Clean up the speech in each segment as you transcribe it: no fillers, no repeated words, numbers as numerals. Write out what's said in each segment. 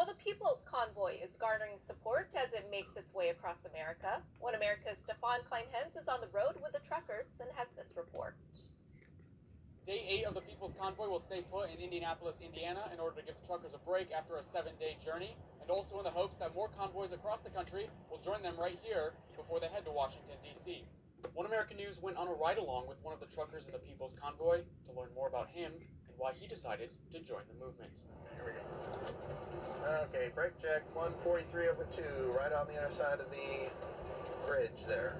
Well, the People's Convoy is garnering support as it makes its way across America. One America's Stefan Kleinhens is on the road with the truckers and has this report. Day 8 of the People's Convoy will stay put in Indianapolis, Indiana, in order to give the truckers a break after a 7-day journey, and also in the hopes that more convoys across the country will join them right here before they head to Washington, D.C. One American News went on a ride-along with one of the truckers in the People's Convoy to learn more about him and why he decided to join the movement. Here we go. Okay, brake check 143/2, right on the other side of the bridge there.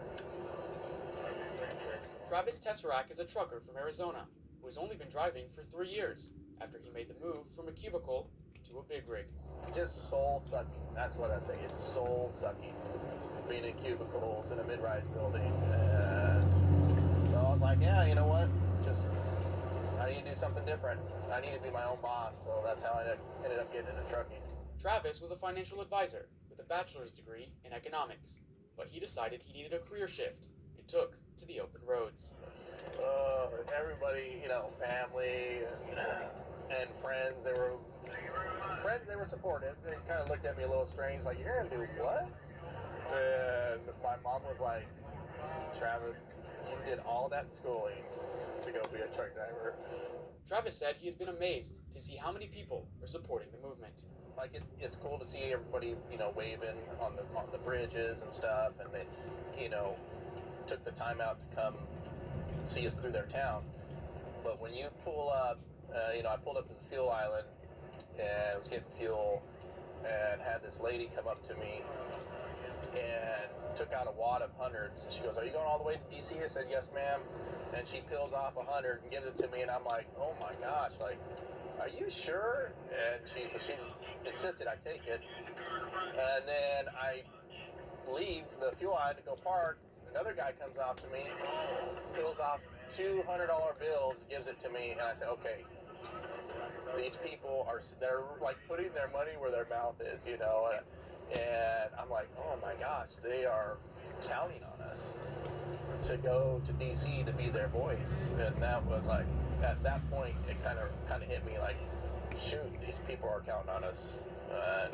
Travis Tesseract is a trucker from Arizona who has only been driving for 3 years after he made the move from a cubicle to a big rig. Just soul sucking. That's what I'd say. It's soul sucking. Being in cubicles in a mid-rise building. And so I was like, yeah, you know what? I need to do something different. I need to be my own boss. So that's how I ended up getting into trucking. Travis was a financial advisor with a bachelor's degree in economics, but he decided he needed a career shift and took to the open roads. Everybody, family and friends, they were supportive. They kind of looked at me a little strange, like, you're gonna do what? And my mom was like, Travis, you did all that schooling to go be a truck driver. Travis said he has been amazed to see how many people are supporting the movement. Like it's cool to see everybody, waving on the bridges and stuff, and they, took the time out to come see us through their town. But when you pull up, I pulled up to the fuel island and was getting fuel, and had this lady come up to me and took out a wad of hundreds, and she goes, "Are you going all the way to DC?" I said, "Yes, ma'am." And she peels off 100 and gives it to me, and I'm like, "Oh my gosh, like, are you sure?" And she insisted I take it. And then I leave the fuel island to go park. Another guy comes out to me, peels off $200 bills, gives it to me, and I said, okay, these people they're like putting their money where their mouth is, and I'm like, oh my gosh, they are counting on us to go to DC to be their voice. And that was like, at that point, it kind of hit me like, shoot, these people are counting on us, and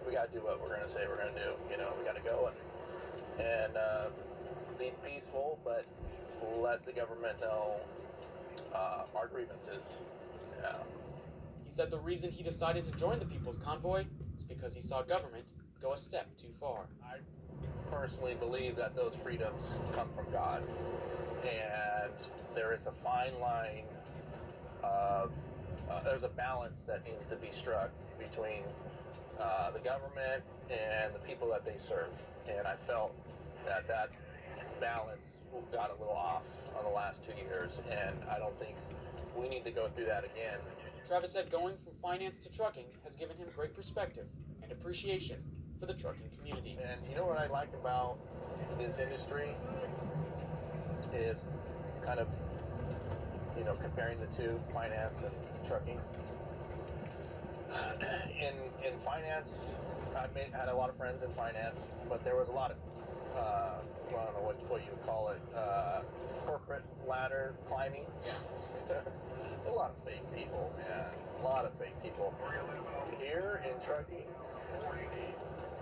we got to do what we're going to say we're going to do. We got to go and be peaceful, but let the government know our grievances. Yeah. He said the reason he decided to join the People's Convoy is because he saw government go a step too far. I personally believe that those freedoms come from God, and there is a fine line of there's a balance that needs to be struck between the government and the people that they serve. And I felt that balance got a little off on the last 2 years, and I don't think we need to go through that again. Travis said going from finance to trucking has given him great perspective and appreciation for the trucking community. And you know what I like about this industry is kind of, comparing the two, finance and trucking. In finance, had a lot of friends in finance, but there was a lot of, I don't know what you would call it, corporate ladder climbing. A lot of fake people, man. A lot of fake people. Here in trucking,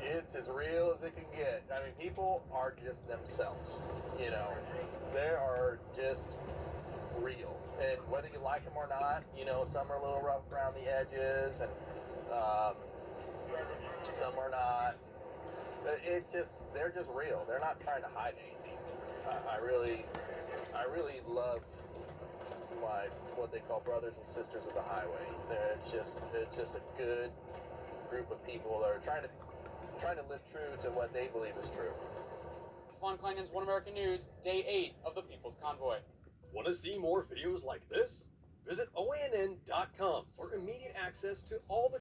it's as real as it can get. I mean, people are just themselves. They are just real. And whether you like them or not, some are a little rough around the edges, and some are not. They're just real. They're not trying to hide anything. I really love what they call brothers and sisters of the highway. It's just a good group of people that are trying to live true to what they believe is true. Stefan Kleinhens, One American News, Day 8 of the People's Convoy. Want to see more videos like this? Visit OANN.com for immediate access to all the